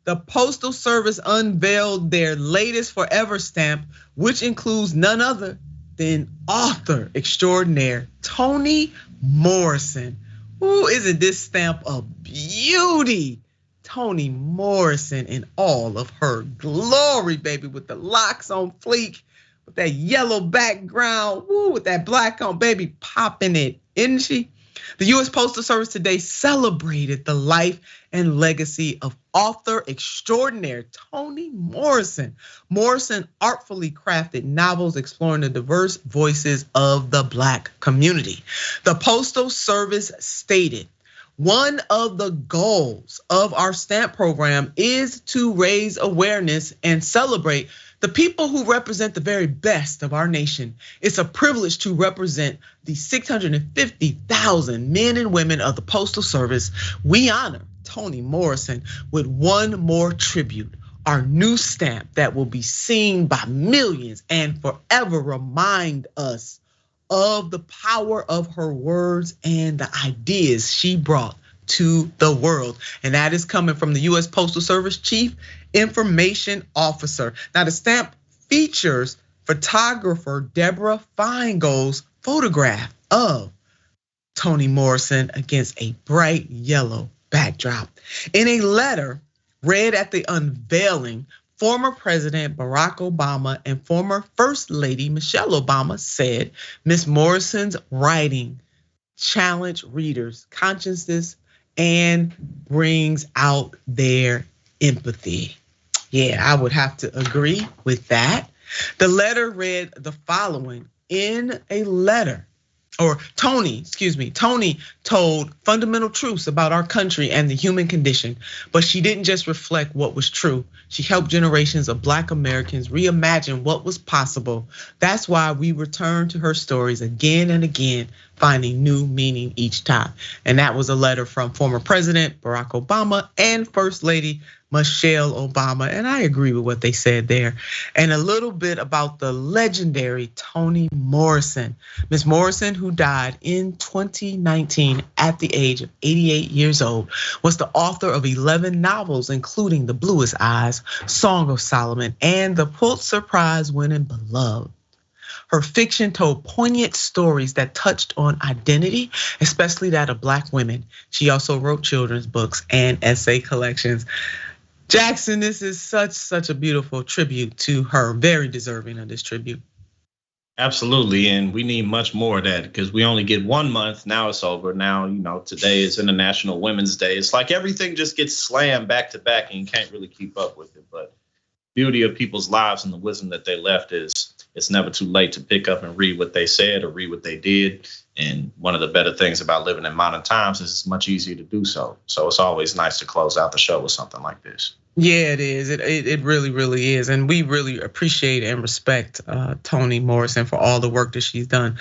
the Postal Service unveiled their latest forever stamp, which includes none other than author extraordinaire Toni Morrison. Ooh, isn't this stamp a beauty? Toni Morrison in all of her glory, baby, with the locks on fleek, with that yellow background, woo, with that black on, baby, popping it, isn't she? The US Postal Service today celebrated the life and legacy of author extraordinaire Toni Morrison. Morrison artfully crafted novels exploring the diverse voices of the Black community. The Postal Service stated, one of the goals of our stamp program is to raise awareness and celebrate the people who represent the very best of our nation. It's a privilege to represent the 650,000 men and women of the Postal Service. We honor Toni Morrison with one more tribute, our new stamp that will be seen by millions and forever remind us of the power of her words and the ideas she brought to the world. And that is coming from the US Postal Service Chief Information Officer. Now the stamp features photographer Deborah Feingold's photograph of Toni Morrison against a bright yellow backdrop. In a letter read at the unveiling, former President Barack Obama and former First Lady Michelle Obama said Ms. Morrison's writing challenged readers' consciousness and brings out their empathy. Yeah, I would have to agree with that. The letter read the following. In a letter, or Toni told fundamental truths about our country and the human condition, but she didn't just reflect what was true. She helped generations of Black Americans reimagine what was possible. That's why we return to her stories again and again, finding new meaning each time. And that was a letter from former President Barack Obama and First Lady Michelle Obama, and I agree with what they said there. And a little bit about the legendary Toni Morrison. Ms. Morrison, who died in 2019 at the age of 88 years old, was the author of 11 novels, including The Bluest Eyes, Song of Solomon, and the Pulitzer-Prize winning Beloved. Her fiction told poignant stories that touched on identity, especially that of Black women. She also wrote children's books and essay collections. Jackson, this is such a beautiful tribute to her, very deserving of this tribute. Absolutely, and we need much more of that because we only get 1 month. Now it's over. Now, today is International Women's Day. It's like everything just gets slammed back to back and you can't really keep up with it. But beauty of people's lives and the wisdom that they left is it's never too late to pick up and read what they said or read what they did. And one of the better things about living in modern times is it's much easier to do so. So it's always nice to close out the show with something like this. Yeah, it is. It really is. And we really appreciate and respect Toni Morrison for all the work that she's done.